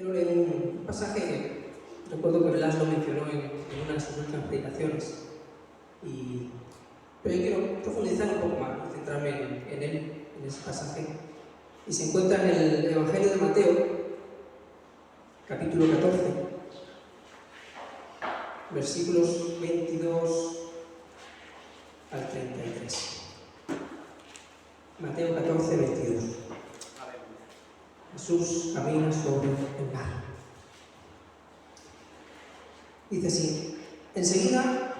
quiero leer un pasaje que recuerdo que Blas lo mencionó en una de sus últimas predicaciones. Pero yo quiero profundizar un poco más y centrarme en él, en ese pasaje. Y se encuentra en el Evangelio de Mateo, capítulo 14, versículos 22 al 33. Mateo 14, 22. Jesús camina sobre el mar. Dice así: enseguida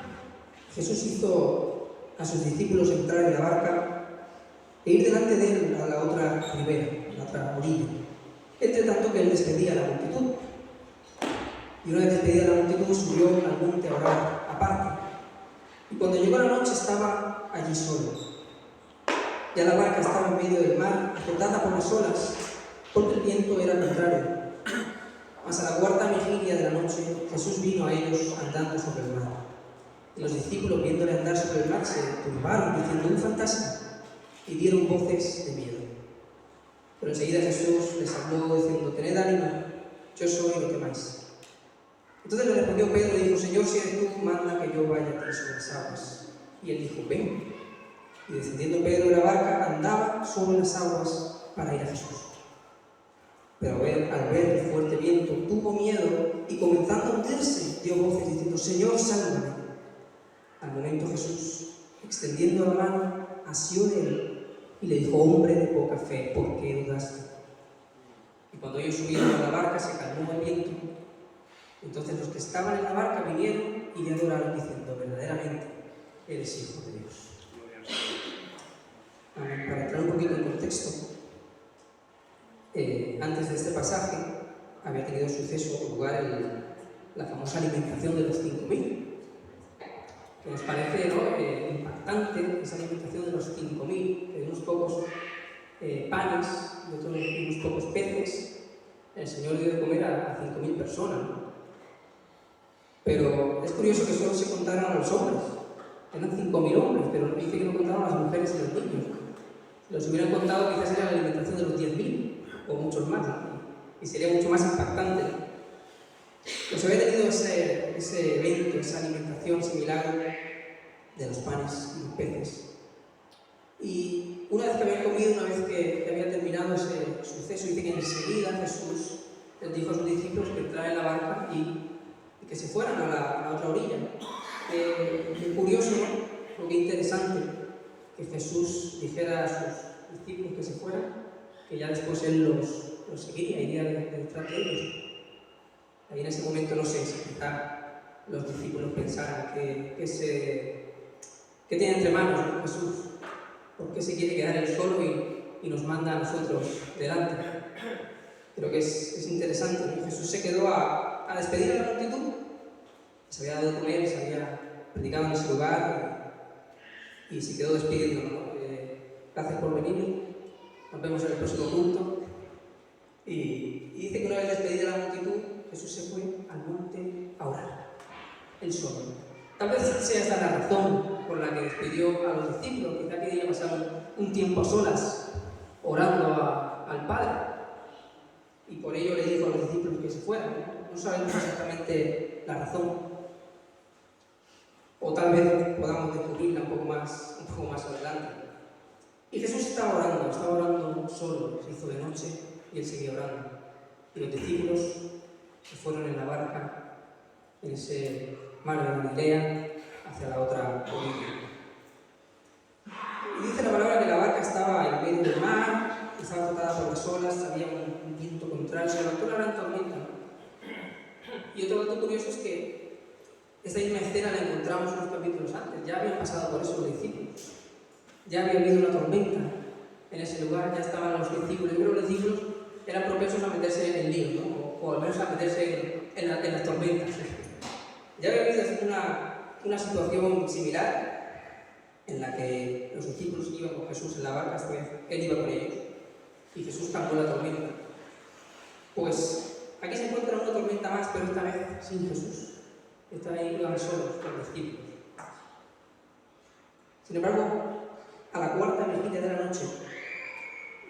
Jesús hizo a sus discípulos entrar en la barca e ir delante de él a la otra ribera, a la otra orilla, entre tanto que él despedía a la multitud. Y una vez despedida la multitud, subió al monte a orar aparte. Y cuando llegó la noche estaba allí solo. Ya la barca estaba en medio del mar, azotada por las olas, porque el viento era contrario. Mas a la cuarta vigilia de la noche, Jesús vino a ellos andando sobre el mar. Y los discípulos, viéndole andar sobre el mar, se turbaron, diciendo: un fantasma, y dieron voces de miedo. Pero enseguida Jesús les habló, diciendo: tened ánimo, yo soy, no temáis. Entonces le respondió Pedro y dijo: Señor, si eres tú, manda que yo vaya a ti sobre las aguas. Y él dijo: ven. Y descendiendo Pedro de la barca, andaba sobre las aguas para ir a Jesús. Pero al ver el fuerte viento, tuvo miedo y, comenzando a hundirse, dio voces diciendo: Señor, sálvame. Al momento Jesús, extendiendo la mano, asió de él y le dijo: hombre de poca fe, ¿por qué dudaste? Y cuando ellos subieron a la barca, se calmó el viento. Entonces los que estaban en la barca vinieron y le adoraron, diciendo: verdaderamente eres hijo de Dios. Amén. Para entrar un poquito en contexto, antes de este pasaje había tenido lugar la famosa alimentación de los 5.000. Que nos parece, ¿no?, impactante esa alimentación de los 5.000, de unos pocos panes y unos pocos peces. El Señor dio de comer a 5.000 personas, ¿no? Pero es curioso que solo se contaran a los hombres. Eran 5.000 hombres, pero dice que no contaron a las mujeres y los niños. Si los hubieran contado, quizás era la alimentación de los 10.000 o muchos más, ¿no? Y sería mucho más impactante. Pues había tenido ese evento, esa alimentación similar de los panes y los peces. Y una vez que habían comido, una vez que había terminado ese suceso, dice que enseguida Jesús les dijo a sus discípulos que entraran en la barca y que se fueran a la otra orilla. Qué curioso, ¿no? Qué interesante que Jesús dijera a sus discípulos que se fueran, que ya después él los seguiría, iría detrás de ellos. Ahí en ese momento no sé si quizá los discípulos pensaran que tiene entre manos, ¿no?, Jesús. ¿Por qué se quiere quedar él solo y nos manda a nosotros delante? Creo que es interesante, ¿no? Jesús se quedó a despedir a la multitud. Se había dado de comer, se había predicado en ese lugar y se quedó despidiendo, ¿no? Gracias por venir, nos vemos en el próximo punto. Y dice que una vez despedida la multitud, Jesús se fue al monte a orar, él solo. Tal vez sea esta la razón por la que despidió a los discípulos. Quizá quería pasar un tiempo a solas, orando al Padre. Y por ello le dijo a los discípulos que se fueran. No sabemos exactamente la razón. O tal vez podamos descubrirla un poco más adelante. Y Jesús estaba orando solo. Se hizo de noche y él seguía orando. Y los discípulos se fueron en la barca, en ese mar de Galilea, hacia la otra orilla. Y dice la palabra que la barca estaba en medio del mar, estaba azotada por las olas, había un viento contrario, se levantó una gran tormenta. Y otro dato curioso es que esta misma escena la encontramos unos capítulos antes. Ya habían pasado por eso los discípulos. Ya había habido una tormenta en ese lugar, ya estaban los discípulos. Pero los discípulos eran propensos a meterse en líos, ¿no? O al menos a meterse en las tormentas. Ya había habido una situación similar en la que los discípulos iban con Jesús en la barca, esta vez él iba con ellos y Jesús calmó la tormenta. Pues aquí se encuentra una tormenta más, pero esta vez sin Jesús. Esta vez iban solos los discípulos. Sin embargo, a la cuarta vigilia de la noche,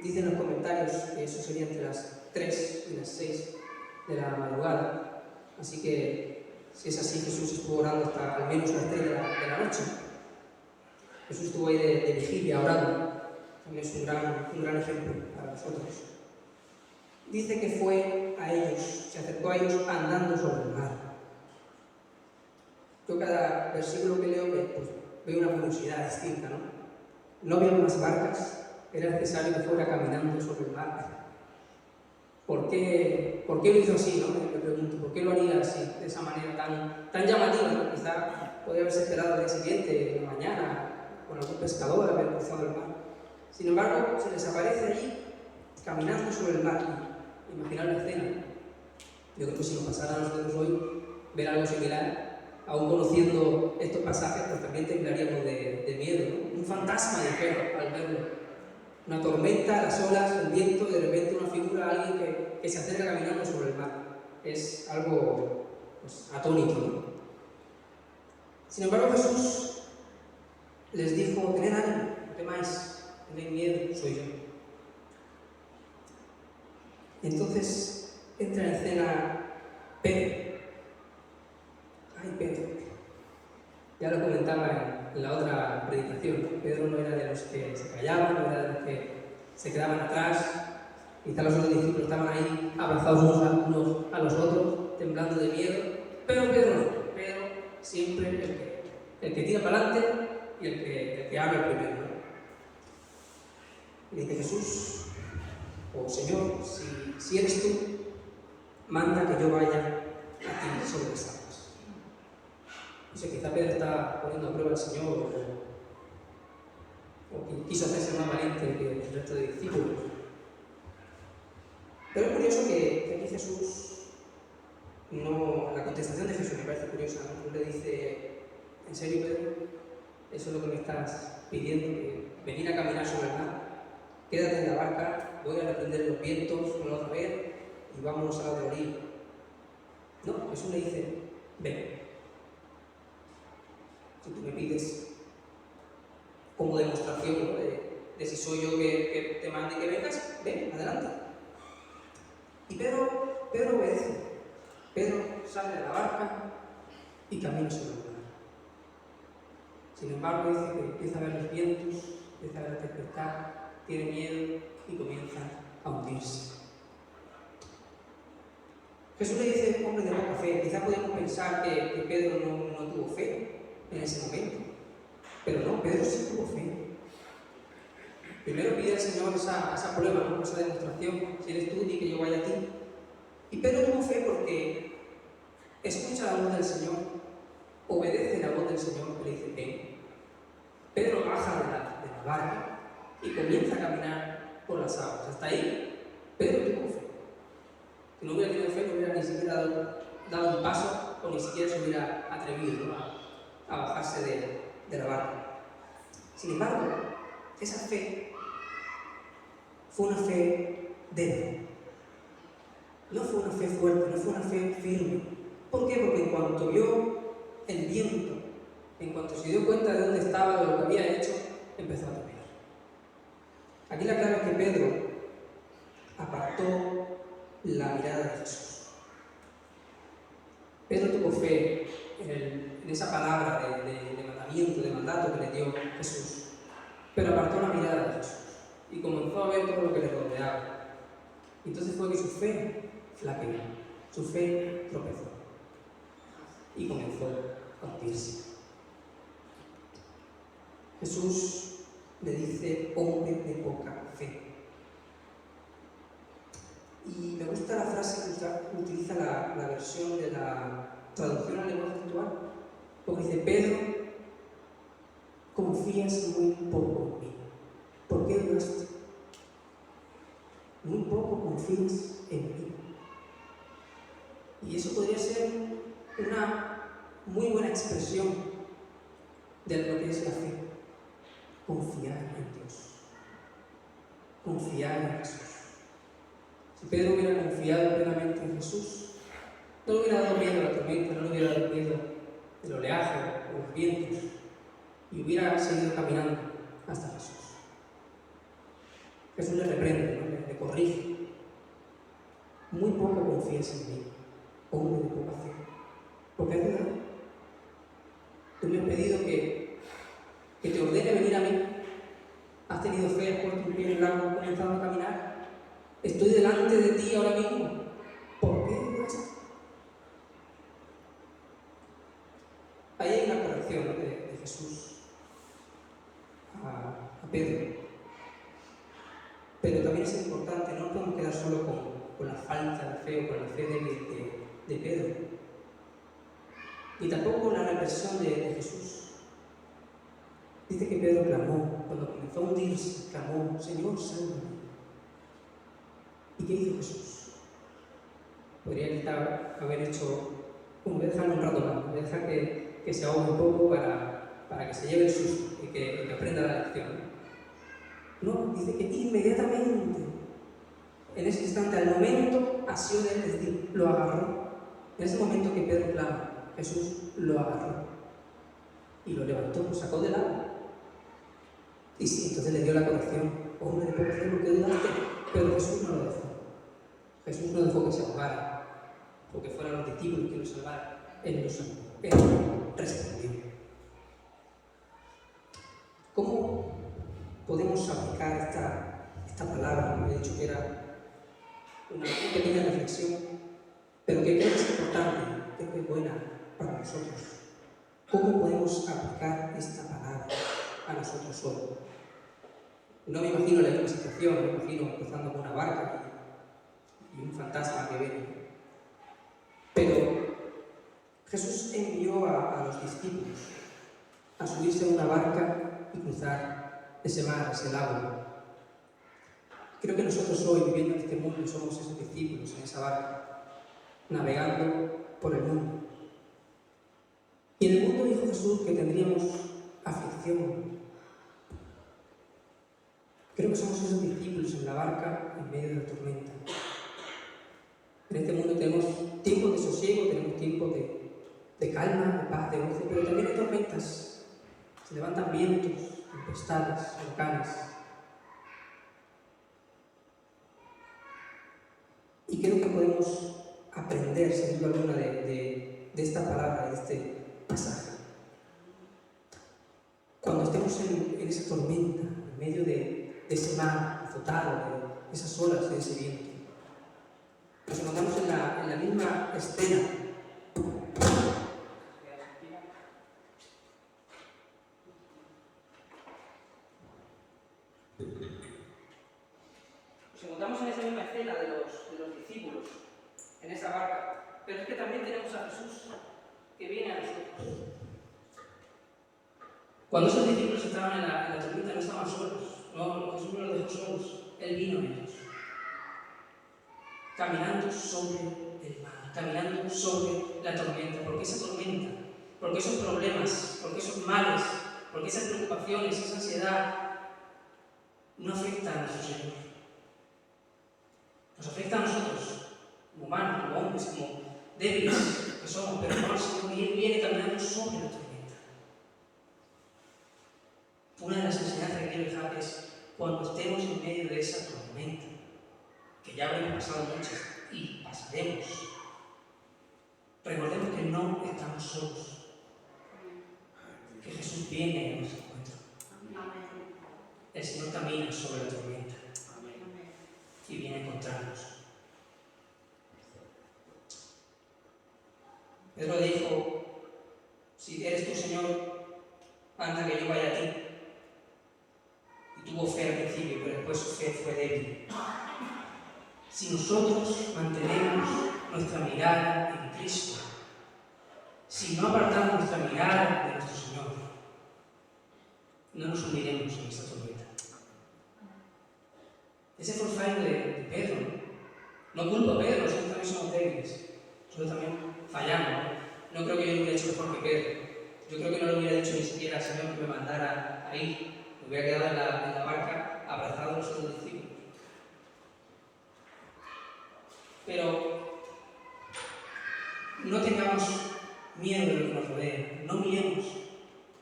dicen los comentarios que eso sería entre las 3 y las 6 de la madrugada. Así que, si es así, Jesús estuvo orando hasta al menos las 3 de la noche. Jesús estuvo ahí de vigilia orando. También es un gran ejemplo para nosotros. Dice que fue a ellos, se acercó a ellos andando sobre el mar. Yo cada versículo que leo pues, veo una curiosidad distinta, ¿no? No había más barcas, era necesario que fuera caminando sobre el mar. ¿Por qué lo hizo así, no? Me pregunto, ¿por qué lo haría así, de esa manera tan llamativa, ¿no? Quizá podría haberse esperado al día siguiente, en la mañana, con algún pescador haber cruzado el mar. Sin embargo, se les aparece allí, caminando sobre el mar. Imaginar la escena. Yo creo que si nos pasara a nosotros hoy ver algo similar, aún conociendo estos pasajes, pues también temblaríamos de miedo, ¿no? Un fantasma, dijeron al verlo. Una tormenta, las olas, el viento, y de repente una figura, alguien que se acerca caminando sobre el mar. Es algo pues, atónito, ¿no? Sin embargo, Jesús les dijo: tened ánimo, no temáis, tened miedo, soy yo. Entonces entra en escena Pedro. ¡Ay, Pedro! Ya lo comentaba en la otra predicación. Pedro no era de los que se callaban, no era de los que se quedaban atrás. Quizá los otros discípulos estaban ahí abrazados unos a los otros, temblando de miedo. Pero Pedro no. Pedro siempre el que tira para adelante y el que habla primero, ¿no? Y dice: Jesús, o Señor, si eres tú, manda que yo vaya a ti sobre las aguas. No sé, quizá Pedro está poniendo a prueba al Señor, o que quiso hacerse más valiente que el resto de discípulos. Pero es curioso que aquí Jesús, la contestación de Jesús me parece curiosa, ¿no? No le dice: ¿en serio, Pedro? Eso es lo que me estás pidiendo, que venir a caminar sobre el mar. Quédate en la barca, voy a reprender los vientos una otra vez y vámonos a la otra orilla. No, Jesús le dice: ven. Si tú me pides como demostración, ¿no? de si soy yo que te mande que vengas, ven, adelante. Y Pedro obedece. Pedro sale de la barca y camina sobre el mar. Sin embargo, dice que empieza a ver los vientos, empieza a ver la tempestad, tiene miedo y comienza a hundirse. Jesús le dice: hombre de poca fe. Quizás podemos pensar que Pedro no tuvo fe en ese momento, pero no, Pedro sí tuvo fe. Primero pide al Señor esa prueba, ¿no? Esa demostración: si eres tú, di que yo vaya a ti. Y Pedro tuvo fe porque escucha la voz del Señor, obedece la voz del Señor que le dice: ven. Pedro baja de la barca y comienza a caminar por las aguas. Hasta ahí, Pedro tuvo fe. Si no hubiera tenido fe, no hubiera ni siquiera dado un paso, o ni siquiera se hubiera atrevido, ¿no? a bajarse de la barca. Sin embargo, esa fe fue una fe débil. No fue una fe fuerte, no fue una fe firme. ¿Por qué? Porque en cuanto vio el viento, en cuanto se dio cuenta de dónde estaba, de lo que había hecho, empezó a temer. Aquí la clave es que Pedro apartó la mirada de Jesús. Pedro tuvo fe en esa palabra de mandamiento, de mandato que le dio Jesús, pero apartó la mirada de Jesús y comenzó a ver todo lo que le rodeaba. Y entonces fue que su fe flaqueó, su fe tropezó y comenzó a hundirse. Jesús le dice: hombre de poca fe. Y me gusta la frase que utiliza la versión de la traducción al lenguaje actual, porque dice: Pedro, confías muy poco en mí. ¿Por qué dudaste? Muy poco confías en mí. Y eso podría ser una muy buena expresión de lo que es la fe. Confiar en Dios. Confiar en Jesús. Si Pedro hubiera confiado plenamente en Jesús, no le hubiera dado miedo a la tormenta, no le hubiera dado miedo del oleaje o los vientos, y hubiera seguido caminando hasta Jesús. Jesús le reprende, ¿no? le corrige. muy poco confías en mí, hombre de poca fe. Porque es verdad, tú me has pedido que te ordene venir a mí. Has tenido fe, has puesto un pie en el agua, has comenzado a caminar. Estoy delante de ti ahora mismo. ¿Por qué digo esto? Ahí hay una corrección de Jesús a Pedro. Pero también es importante, no podemos quedar solo con la falta de fe o con la fe de Pedro. Y tampoco con la represión de Jesús. Dice que Pedro clamó, cuando comenzó a hundirse, clamó, Señor, sálvame. ¿Y qué hizo Jesús? Podría haber hecho, voy a dejarlo un rato más, voy a dejar que se ahogue un poco para que se lleve el susto y que aprenda la lección. No, dice que inmediatamente, en ese instante, al momento, asió de él, es decir, lo agarró. En ese momento que Pedro clama, Jesús lo agarró y lo levantó, lo sacó del agua. Y sí, entonces le dio la corrección. Hombre de poca fe, ¿por qué dudaste? Pero Jesús no lo dejó. Jesús no dejó que se ahogara, porque fueran los discípulos que lo salvaran. Él lo salvó. Él respondió. ¿Cómo podemos aplicar esta palabra? He dicho que era una pequeña reflexión, pero que creo que es importante, creo que es buena para nosotros. ¿Cómo podemos aplicar esta palabra a nosotros hoy? No me imagino la misma situación, me imagino cruzando con una barca y un fantasma que viene. Pero Jesús envió a los discípulos a subirse a una barca y cruzar ese mar, ese lago. Creo que nosotros hoy, viviendo en este mundo, somos esos discípulos en esa barca, navegando por el mundo. Y en el mundo dijo Jesús que tendríamos aflicción. Creo que somos esos discípulos en la barca en medio de la tormenta. En este mundo tenemos tiempos de sosiego, tenemos tiempos de calma, de paz, de gozo, pero también hay tormentas. Se levantan vientos, tempestades, huracanes. Y creo que podemos aprender, sin duda alguna, de esta palabra, de este pasaje. Cuando estemos en esa tormenta, en medio de ese mar azotado, de esas olas, de ese viento, nos encontramos en la misma escena. Nos encontramos en esa misma escena de los discípulos, en esa barca. Pero es que también tenemos a Jesús que viene a nosotros. Cuando esos discípulos estaban en la tormenta no estaban solos. No, Jesús no los dejó solos. Él vino a ellos. Caminando sobre el mar, caminando sobre la tormenta. Porque esa tormenta, porque esos problemas, porque esos males, porque esas preocupaciones, esa ansiedad, no afectan a nuestro Señor. Nos afecta a nosotros, como humanos, como hombres, como débiles que somos, pero no, el Señor viene caminando sobre la tormenta. Una de las enseñanzas que quiero dejar es cuando estemos en medio de esa tormenta, que ya habremos pasado muchas y pasaremos, recordemos que no estamos solos, que Jesús viene a nuestro encuentro. El Señor camina sobre la tormenta y viene a encontrarnos. Pedro le dijo, si eres tú, Señor, anda que yo vaya a ti. Y tuvo fe al principio, pero después su fe fue débil. Si nosotros mantenemos nuestra mirada en Cristo, si no apartamos nuestra mirada de nuestro Señor, no nos hundiremos en esta tormenta. Ese fue el fallo de Pedro. No culpo a Pedro, nosotros también somos débiles. Nosotros también fallamos. No creo que yo lo hubiera hecho mejor que Pedro. Yo creo que no lo hubiera dicho ni siquiera al Señor que me mandara a ir. Me hubiera quedado en la barca abrazado a los otros discípulos. Pero no tengamos miedo de lo que nos rodea. No miremos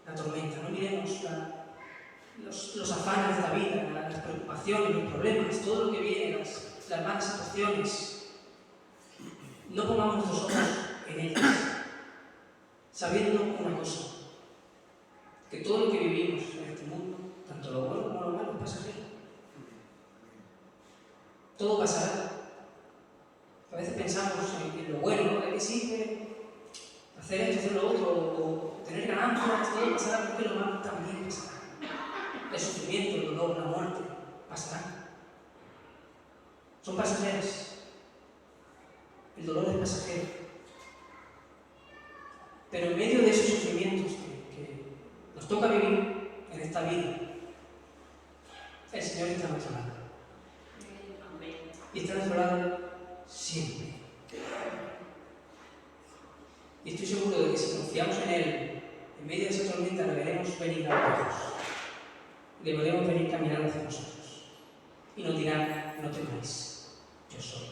la tormenta, no miremos los afanes de la vida, las preocupaciones, los problemas, todo lo que viene, las malas situaciones. no pongamos nuestros ojos en ellas, sabiendo una cosa, que todo lo que vivimos en este mundo, tanto lo bueno como lo malo, es pasajero. Todo pasará. A veces pensamos en lo bueno, ¿no? ¿De qué sirve hacer esto, hacer lo otro, o tener ganancias? Todo pasará, porque lo malo también pasará. El sufrimiento, el dolor, la muerte, pasarán. Son pasajeras. El dolor es pasajero. Pero en medio de esos sufrimientos que nos toca vivir en esta vida, el Señor está a nuestro lado. Y está a nuestro lado siempre. Y estoy seguro de que si confiamos en Él, en medio de esa tormenta le veremos venir a nosotros. Le veremos venir caminando hacia nosotros. Y nos dirá, no temáis, yo soy.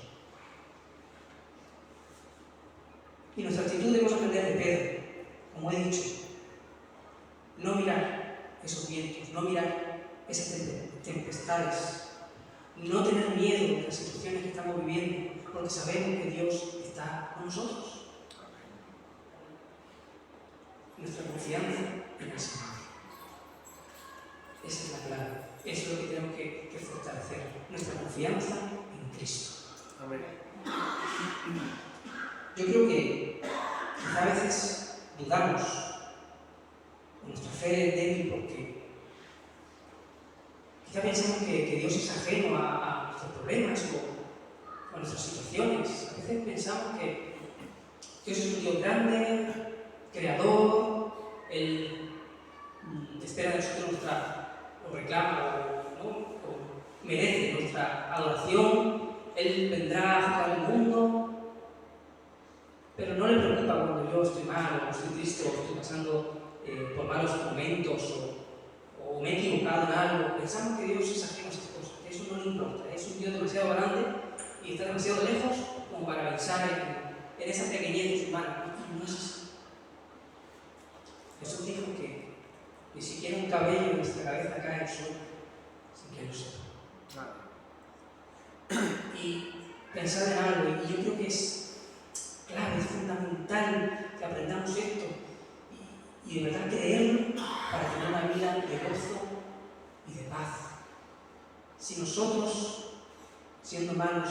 Y nuestra actitud debemos aprender de Pedro, como he dicho. No mirar esos vientos, no mirar esas tempestades, no tener miedo de las situaciones que estamos viviendo, porque sabemos que Dios está con nosotros. Nuestra confianza en el Señor. Esa es la clave. Eso es lo que tenemos que fortalecer. Nuestra confianza en Cristo. Amén. Yo creo que quizá a veces dudamos, o nuestra fe es débil porque quizá pensamos que Dios es ajeno a nuestros problemas o a nuestras situaciones. A veces pensamos que Dios es un Dios grande, creador, Él espera de nosotros o reclama o merece nuestra adoración, Él vendrá a juzgar el mundo, pero no le preocupa cuando yo estoy mal, o estoy triste, o estoy pasando por malos momentos, o me he equivocado en algo. Pensamos que Dios es ajeno a esas cosas, que eso no le importa, es un Dios demasiado grande y está demasiado lejos como para pensar en esa pequeñez humana. No es así. Jesús dijo que ni siquiera un cabello de nuestra cabeza cae al suelo sin que lo sepa. Y pensar en algo, y yo creo que es clave, es fundamental que aprendamos esto y de verdad creerlo para tener una vida de gozo y de paz. Si nosotros, siendo malos,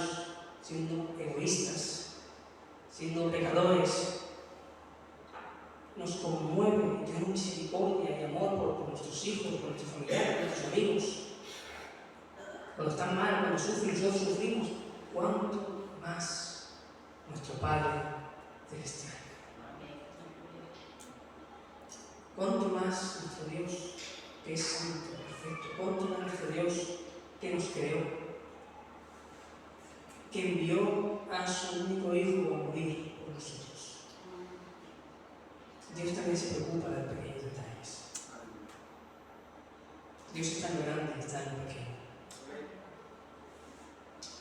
siendo egoístas, siendo pecadores, nos conmueve y tenemos misericordia y amor por nuestros hijos, por nuestros familiares, por nuestros amigos, cuando están mal, cuando sufren, nosotros sufrimos, ¿cuánto más nuestro Padre Celestial? ¿Cuánto más nuestro Dios, que es santo, perfecto? ¿Cuánto más nuestro Dios, que nos creó, que envió a su único Hijo a morir por nosotros? Dios también se preocupa de los pequeños detalles. Dios está en lo grande y está en lo pequeño.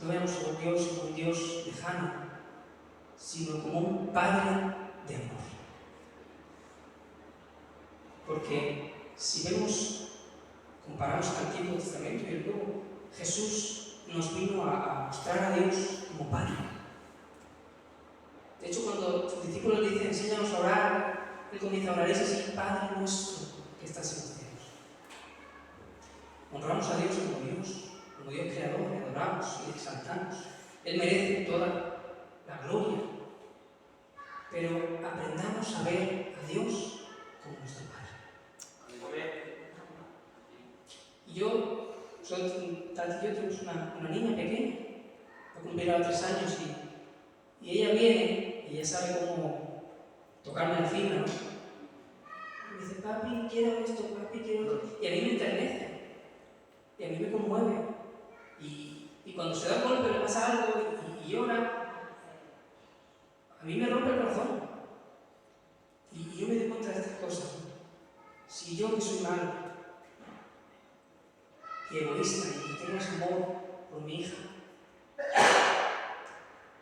No veamos a Dios como un Dios lejano, sino como un Padre de amor. Porque si vemos, comparamos el Antiguo Testamento y el Nuevo, Jesús nos vino a mostrar a Dios como Padre. De hecho, cuando sus discípulos le dicen, enséñanos a orar, Él comienza a orar así, Padre nuestro que estás en los cielos. Honramos a Dios como Dios creador, le adoramos y le exaltamos. Él merece toda la gloria. Pero aprendamos a ver a Dios como nuestro Padre. Y yo, Tati y yo tenemos una niña pequeña, va a cumplir ahora 3 años y ella viene y ella sabe cómo tocarme la fibra, ¿no? Y me dice, papi, quiero esto, papi, quiero esto. Y a mí me enternece. Y a mí me conmueve. Y cuando se da golpe, le pasa algo y llora, a mí me rompe el corazón. Y yo me doy cuenta de estas cosas. Si yo, que soy malo y egoísta y tengo ese amor por mi hija,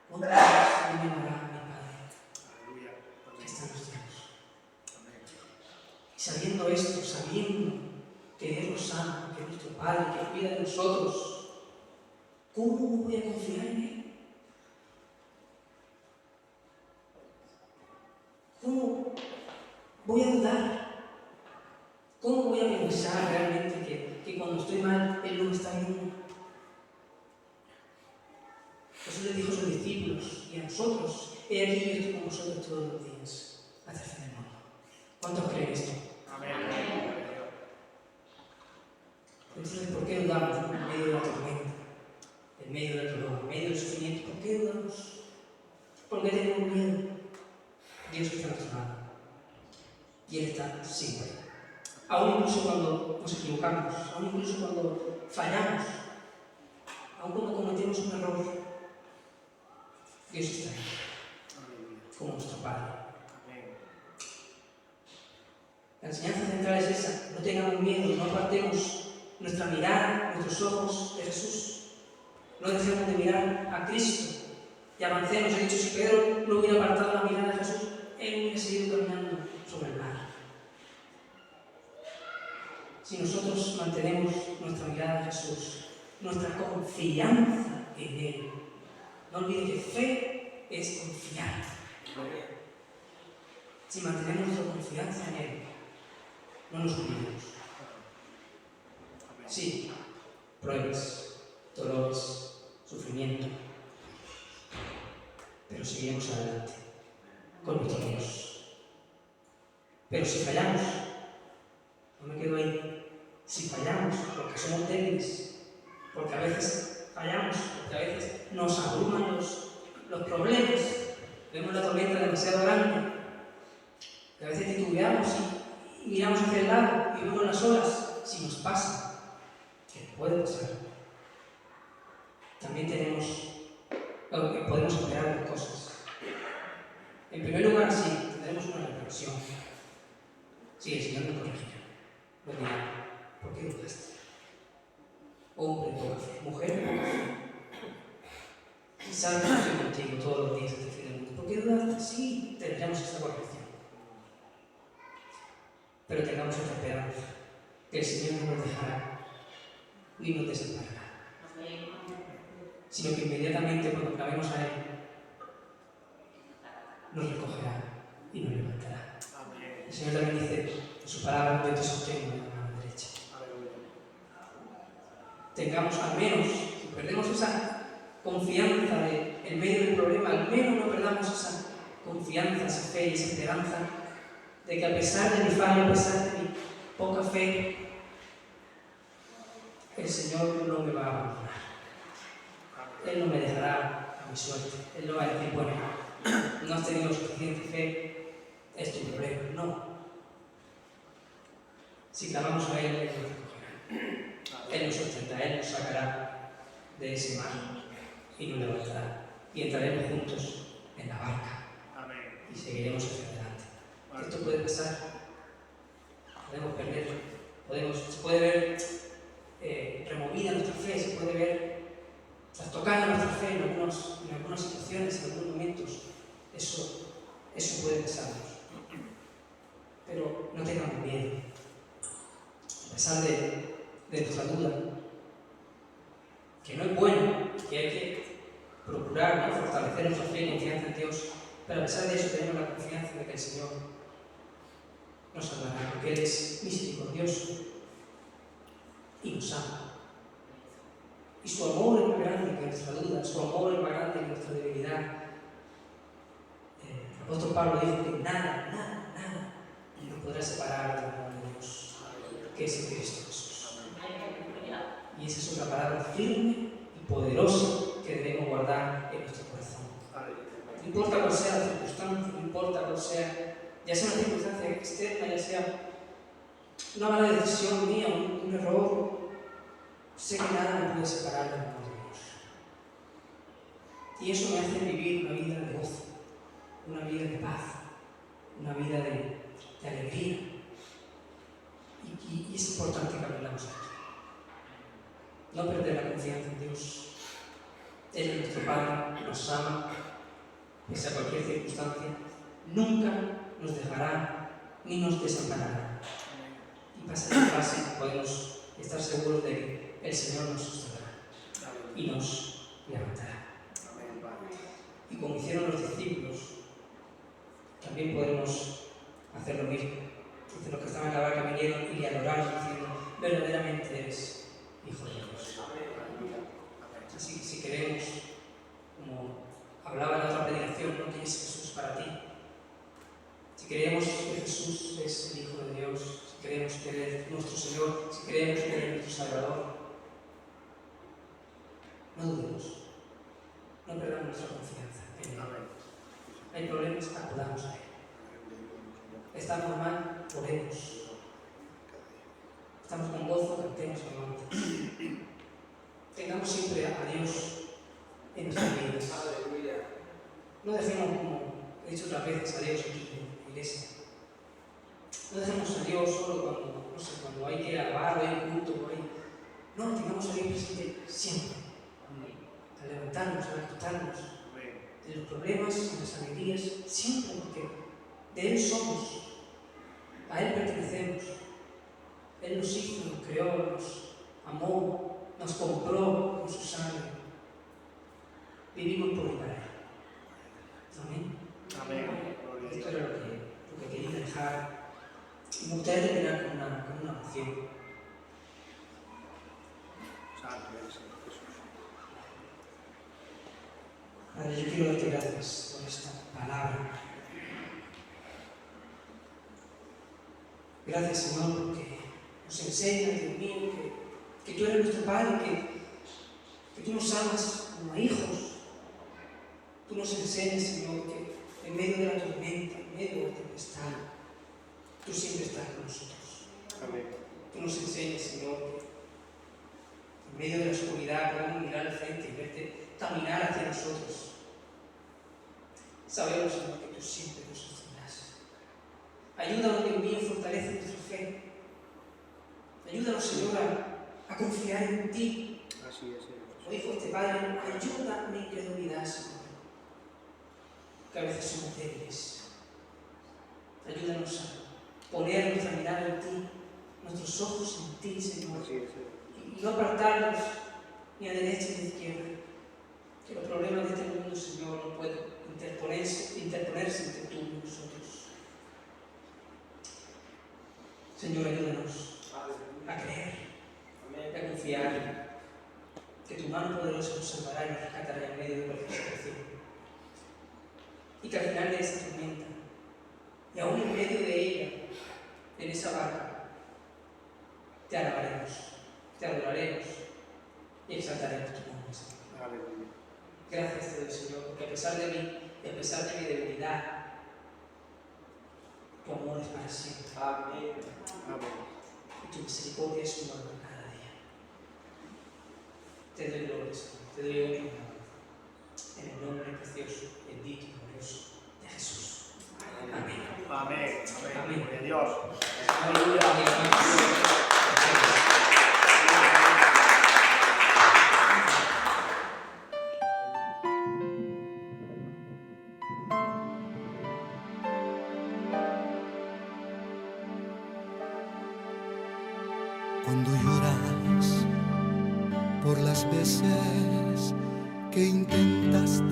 ¿cuánto más a mí me amará mi Padre que está en los cielos? Y sabiendo esto, sabiendo que Dios nos ama, que es nuestro Padre, que cuida de nosotros, ¿cómo voy a confiar en Él? ¿Cómo voy a dudar? ¿Cómo voy a pensar realmente que cuando estoy mal, Él no me está viendo? Jesús le dijo a sus discípulos y a nosotros: he aquí, yo estoy con vosotros todos los días, hasta el fin del mundo. ¿Cuántos creen esto? Amén. Entonces, ¿por qué dudamos en medio de la tormenta, en medio del dolor, en medio del sufrimiento? ¿Por qué dudamos? ¿Por qué tenemos miedo? Dios está a nuestro lado. Y Él está siempre. Aún incluso cuando nos equivocamos, aún incluso cuando fallamos, aún cuando cometemos un error, Dios está ahí, como nuestro Padre. La enseñanza central es esa: no tengamos miedo, no apartemos nuestra mirada, nuestros ojos de Jesús. No dejemos de mirar a Cristo y avancemos. He dicho, si Pedro no hubiera apartado la mirada de Jesús, él hubiera seguido caminando sobre el mar. Si nosotros mantenemos nuestra mirada en Jesús, nuestra confianza en Él, no olvide que fe es confiar. Si mantenemos nuestra confianza en Él, no nos olvidemos. Sí, pruebas, dolores, sufrimiento, pero seguiremos adelante con nuestro Dios. Pero si fallamos, no me quedo ahí. Si fallamos, porque somos débiles, porque a veces fallamos, porque a veces nos abruman los problemas, vemos la tormenta demasiado grande, que a veces titubeamos y miramos hacia el lado y vemos las olas. Si nos pasa, que puede pasar, también podemos esperar dos cosas. En primer lugar, sí, tendremos una reflexión. Sí, el Señor me corregirá. Me dirá: ¿por qué dudaste? Hombre poca fe, mujer poca fe. Quizás yo estoy contigo todos los días hasta el fin del mundo. ¿Por qué dudaste? Sí, tendremos esta corrección. Pero tengamos esta esperanza, que el Señor no nos dejará ni nos desamparará, sino que inmediatamente cuando clamemos a Él, nos recogerá y nos levantará. El Señor también dice en su palabra: yo te sostengo en la mano derecha. Tengamos al menos, si perdemos esa confianza en medio del problema, al menos no perdamos esa confianza, esa fe y esa esperanza de que a pesar de mi fallo, a pesar de mi poca fe, el Señor no me va a abandonar. Él no me dejará a mi suerte. Él no va a decir: bueno, no has tenido suficiente fe, es tu problema. No. Si clamamos a Él, Él nos recogerá. Él nos sostendrá, Él nos sacará de ese mar y nos levantará. Y entraremos juntos en la barca. Y seguiremos hacia adelante. Esto puede pasar. Podemos perder. Se puede ver removida nuestra fe, se puede ver trastocada nuestra fe en algunas situaciones, en algunos momentos. Eso puede pasarnos. Pero no tengamos miedo. A pesar de nuestra duda, que no es bueno, que hay que procurar, ¿no?, fortalecer nuestra fe y confianza en Dios, pero a pesar de eso tenemos la confianza de que el Señor nos salvará, porque Él es misericordioso y nos ama. Y su amor es más grande que nuestra duda, su amor es más grande que nuestra debilidad. El apóstol Pablo dijo que nada nos podrá separar del amor de Dios, que es en Cristo Jesús. Y esa es una palabra firme y poderosa que debemos guardar en nuestro corazón. No importa cuál sea la circunstancia, no importa cuál sea, ya sea una circunstancia externa, ya sea una mala decisión mía, un error, sé que nada me puede separar del amor de Dios. Y eso me hace vivir una vida de gozo, una vida de paz, una vida de alegría. Y es importante que aprendamos aquí. No perder la confianza en Dios. Él es nuestro Padre, nos ama, pese a cualquier circunstancia, nunca nos dejará ni nos desamparará. Y pase lo que pase, podemos estar seguros de que el Señor nos sostendrá y nos levantará. Y como hicieron los discípulos, también podemos si creemos que Jesús es el Hijo de Dios, si creemos que Él es nuestro Señor, si creemos que Él es nuestro Salvador, no dudemos, no perdamos nuestra confianza en Él. Hay problemas, acudamos a Él. Estamos mal, oremos. Estamos con gozo, cantemos alabanzas. Tengamos siempre a Dios en nuestras vidas. No dejemos, como he dicho otras veces, a Dios aquí en la iglesia. No dejemos a Dios solo cuando, no sé, cuando hay que alabar, o hay un culto, o hay... No, tengamos a Dios presente siempre. Al levantarnos, al acostarnos, de los problemas y las alegrías, siempre, porque de Él somos, a Él pertenecemos. Él nos hizo, nos creó, nos amó, nos compró con su sangre. Vivimos por y para Él. Amén. Amén. Esto era lo que quería dejar. Y me gustaría terminar con una oración. Padre, yo quiero darte gracias por esta palabra. Gracias, Señor, porque nos enseñas, Dios mío, que tú eres nuestro Padre, que tú nos amas como a hijos. Tú nos enseñas, Señor, que en medio de la tormenta, en medio de la tempestad, tú siempre estás con nosotros. Amén. Tú nos enseñas, Señor, que en medio de la oscuridad podemos mirar al frente y verte caminar hacia nosotros. Sabemos, Señor, que tú siempre nos sostendrás. Ayúdanos, Dios mío, fortalece nuestra fe. Ayúdanos, Señor, a confiar en ti. Así es, Señor. Hoy dijo este Padre, ayuda a mi incredulidad, Señor, que a veces somos débiles. Ayúdanos a poner nuestra mirada en ti, nuestros ojos en ti, Señor, Así es, Señor. y no apartarnos ni a derecha ni a izquierda. Que los problemas de este mundo, Señor, no pueden interponerse entre tú y nosotros. Señor, ayúdanos a creer, a confiar, que tu mano poderosa nos salvará y nos rescatará en medio de cualquier situación. Y que al final de esa tormenta, y aún en medio de ella, en esa barca, te alabaremos, te adoraremos y exaltaremos tu nombre, Señor. Aleluya. Gracias te doy, Señor, porque a pesar de mí y a pesar de mi debilidad, tu amor es para siempre. Amén. Amén. Y tu misericordia es nueva cada día. Te doy gloria, Señor, te doy honra y alabanza. En el nombre precioso, bendito y glorioso de Jesús. Amén. Amén. Amén. Amén. Gloria a Dios. Aleluya. Cuando lloras por las veces que intentaste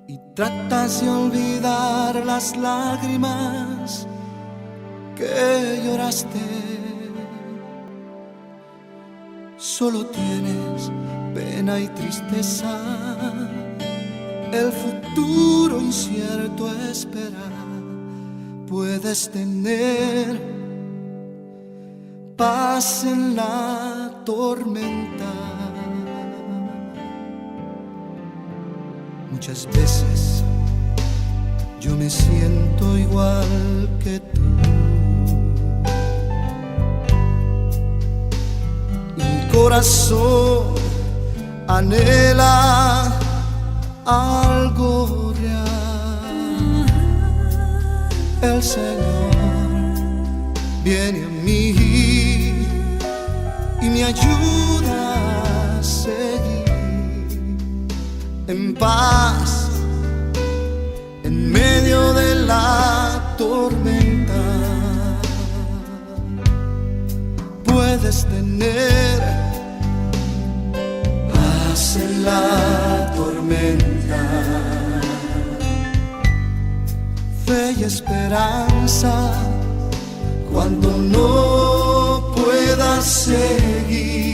y tratas de olvidar las lágrimas que lloraste, solo tienes pena y tristeza, el futuro incierto espera. Puedes tener paz en la tormenta. Muchas veces yo me siento igual que tú. Mi corazón anhela algo real. El Señor viene a mí y me ayuda a seguir en paz en medio de la tormenta. Puedes tener paz en la tormenta, fe y esperanza cuando no puedas seguir.